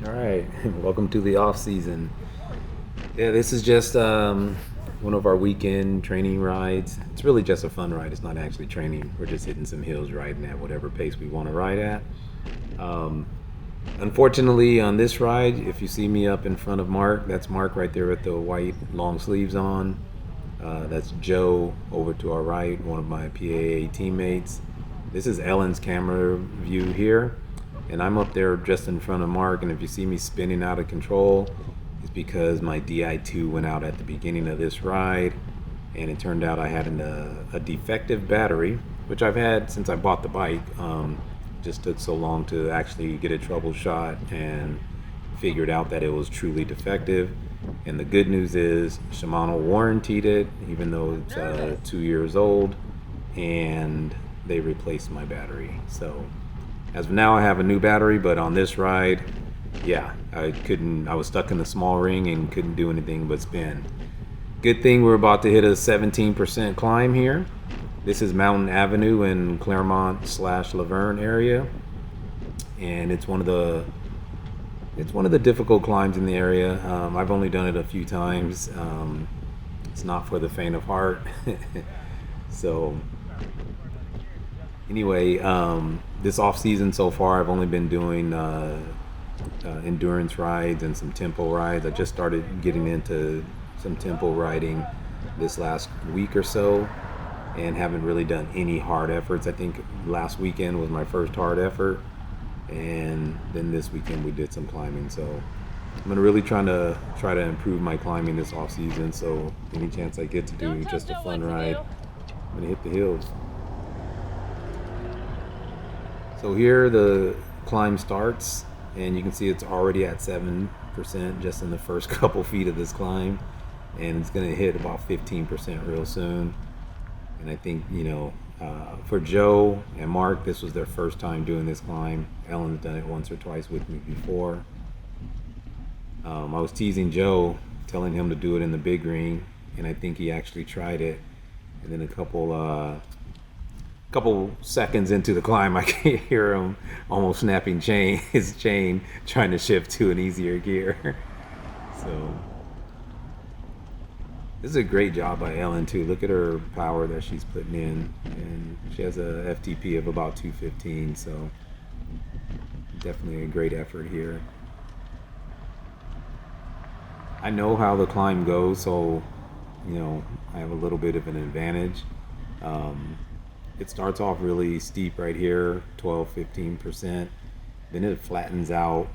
All right, welcome to the off season. Yeah, this is just one of our weekend training rides. It's really just a fun ride. It's not actually training. We're just hitting some hills, riding at whatever pace we want to ride at. Um, Unfortunately, on this ride, if you see me up in front of Mark, that's Mark right there with the white long sleeves on. That's Joe over to our right, one of my PAA teammates. This is Ellen's camera view here, and I'm up there just in front of Mark. And if you see me spinning out of control, it's because my Di2 went out at the beginning of this ride, and it turned out I had a defective battery, which I've had since I bought the bike. Just took so long to actually get it troubleshot and figured out that it was truly defective. And the good news is Shimano warranted it, even though it's 2 years old, and they replaced my battery. So as of now, I have a new battery, but on this ride, yeah, I couldn't. I was stuck in the small ring and couldn't do anything but spin. Good thing we're about to hit a 17% climb here. This is Mountain Avenue in Claremont slash Laverne area, and it's one of the difficult climbs in the area. I've only done it a few times. It's not for the faint of heart. So anyway, this off season so far, I've only been doing endurance rides and some tempo rides. I just started getting into some tempo riding this last week or so, and haven't really done any hard efforts. I think last weekend was my first hard effort, and then this weekend we did some climbing. So I'm gonna really try to improve my climbing this off season. So any chance I get to do just a fun ride, I'm gonna hit the hills. So here the climb starts, and you can see it's already at 7% just in the first couple feet of this climb, and it's gonna hit about 15% real soon. And I think, for Joe and Mark, this was their first time doing this climb. Ellen's done it once or twice with me before. I was teasing Joe, telling him to do it in the big ring, and I think he actually tried it. And then a couple seconds into the climb, I can hear him almost snapping his chain, trying to shift to an easier gear. So this is a great job by Ellen too. Look at her power that she's putting in, and she has a FTP of about 215. So definitely a great effort here. I know how the climb goes, so I have a little bit of an advantage. Um, it starts off really steep right here, 12-15%. Then it flattens out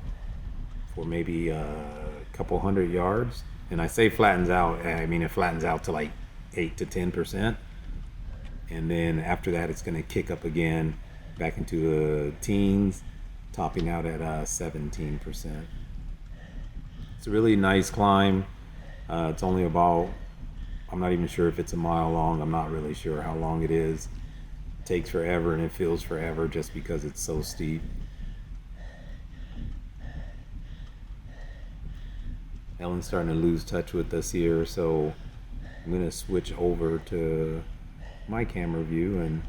for maybe a couple hundred yards. And I say flattens out, I mean it flattens out to like 8 to 10%. And then after that, it's going to kick up again back into the teens, topping out at 17%. It's a really nice climb. It's only about, I'm not even sure if it's a mile long. I'm not really sure how long it is. It takes forever, and it feels forever just because it's so steep. Ellen's starting to lose touch with us here, so I'm going to switch over to my camera view and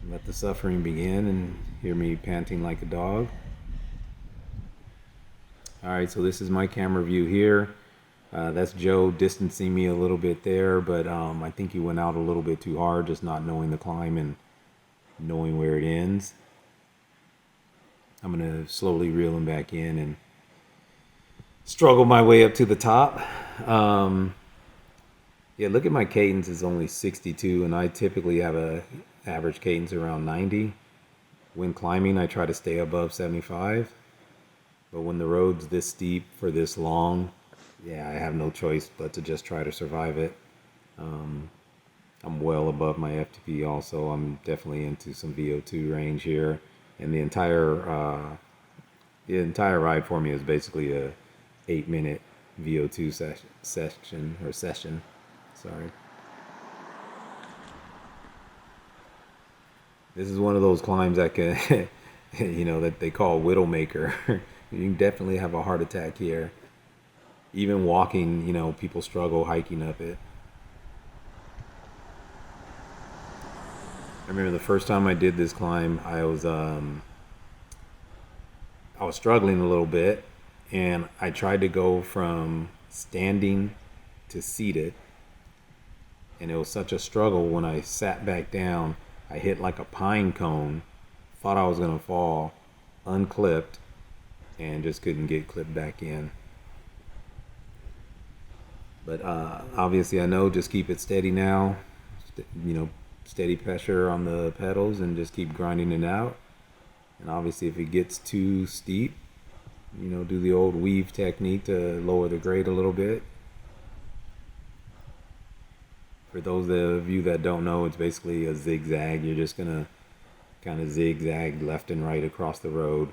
let the suffering begin and hear me panting like a dog. Alright, so this is my camera view here. That's Joe distancing me a little bit there, but I think he went out a little bit too hard, just not knowing the climb and knowing where it ends. I'm going to slowly reel him back in and struggle my way up to the top. Yeah, look at my cadence is only 62, and I typically have a average cadence around 90. When climbing, I try to stay above 75. But when the road's this steep for this long, yeah, I have no choice but to just try to survive it. I'm well above my FTP also. I'm definitely into some VO2 range here. And the entire ride for me is basically a 8-minute VO2 session. Sorry. This is one of those climbs that can, that they call Widowmaker. You can definitely have a heart attack here. Even walking, people struggle hiking up it. I remember the first time I did this climb, I was I was struggling a little bit, and I tried to go from standing to seated, and it was such a struggle. When I sat back down, I hit like a pine cone, thought I was gonna fall, unclipped, and just couldn't get clipped back in. But obviously, I know just keep it steady now. Steady pressure on the pedals and just keep grinding it out. And obviously, if it gets too steep, do the old weave technique to lower the grade a little bit. For those of you that don't know, it's basically a zigzag. You're just gonna kind of zigzag left and right across the road.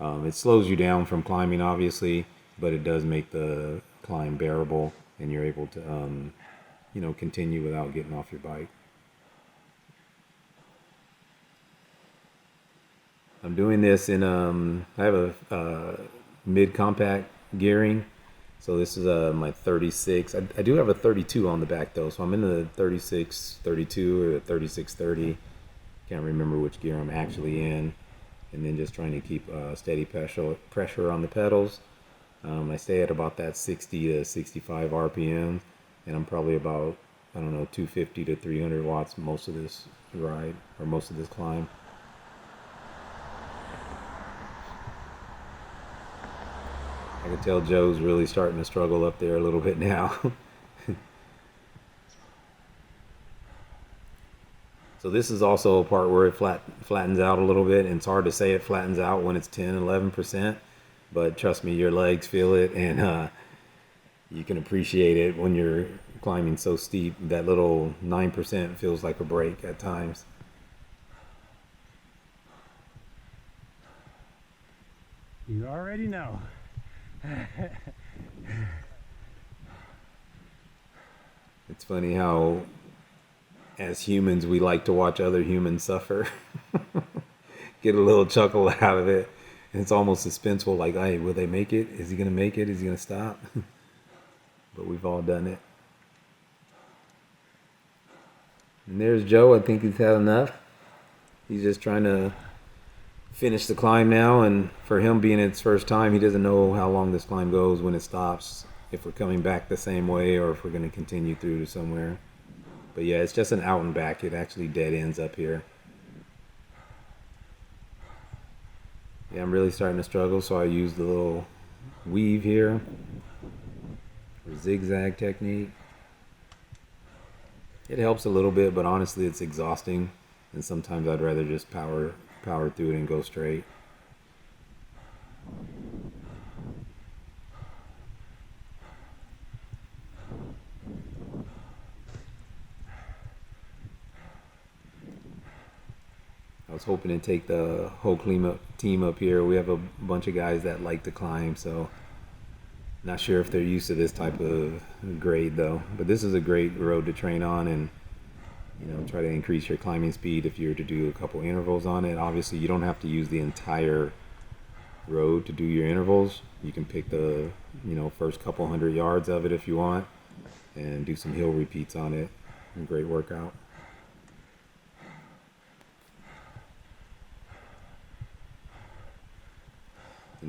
It slows you down from climbing, obviously, but it does make the climb bearable, and you're able to, continue without getting off your bike. I'm doing this in, I have a mid-compact gearing. So this is my 36. I do have a 32 on the back though. So I'm in the 36, 32 or the 36, 30. Can't remember which gear I'm actually in. And then just trying to keep steady pressure on the pedals. I stay at about that 60 to 65 RPM. And I'm probably about, 250 to 300 watts most of this ride, or most of this climb. I can tell Joe's really starting to struggle up there a little bit now. So this is also a part where it flattens out a little bit, and it's hard to say it flattens out when it's 10, 11%, but trust me, your legs feel it, and you can appreciate it when you're climbing so steep. That little 9% feels like a break at times. You already know. It's funny how, as humans, we like to watch other humans suffer. Get a little chuckle out of it. And it's almost suspenseful, like, hey, will they make it? Is he going to make it? Is he going to stop? But we've all done it. And there's Joe. I think he's had enough. He's just trying to finish the climb now, and for him being its first time, he doesn't know how long this climb goes when it stops, if we're coming back the same way or if we're going to continue through to somewhere. But yeah, it's just an out and back. It actually dead ends up here. Yeah, I'm really starting to struggle, so I use the little weave here, or zigzag technique. It helps a little bit, but honestly it's exhausting, and sometimes I'd rather just power through it and go straight. I was hoping to take the whole team up here. We have a bunch of guys that like to climb, so not sure if they're used to this type of grade though. But this is a great road to train on, and try to increase your climbing speed if you were to do a couple intervals on it. Obviously, you don't have to use the entire road to do your intervals. You can pick the first couple hundred yards of it if you want, and do some hill repeats on it. A great workout.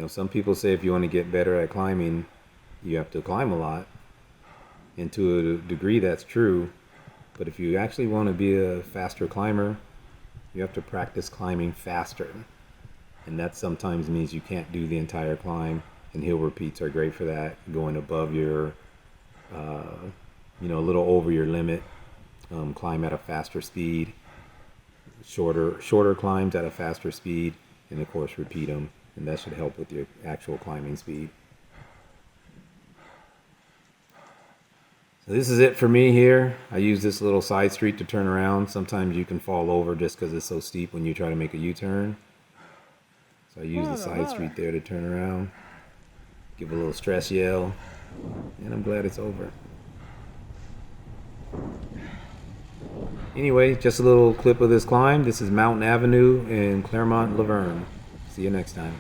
Some people say if you want to get better at climbing, you have to climb a lot. And to a degree, that's true. But if you actually want to be a faster climber, you have to practice climbing faster. And that sometimes means you can't do the entire climb. And hill repeats are great for that, going above your, a little over your limit. Climb at a faster speed. Shorter climbs at a faster speed. And of course, repeat them. And that should help with your actual climbing speed. So this is it for me here. I use this little side street to turn around. Sometimes you can fall over just because it's so steep when you try to make a U-turn. So I use the side street there to turn around. Give a little stress yell. And I'm glad it's over. Anyway, just a little clip of this climb. This is Mountain Avenue in Claremont, Laverne. See you next time.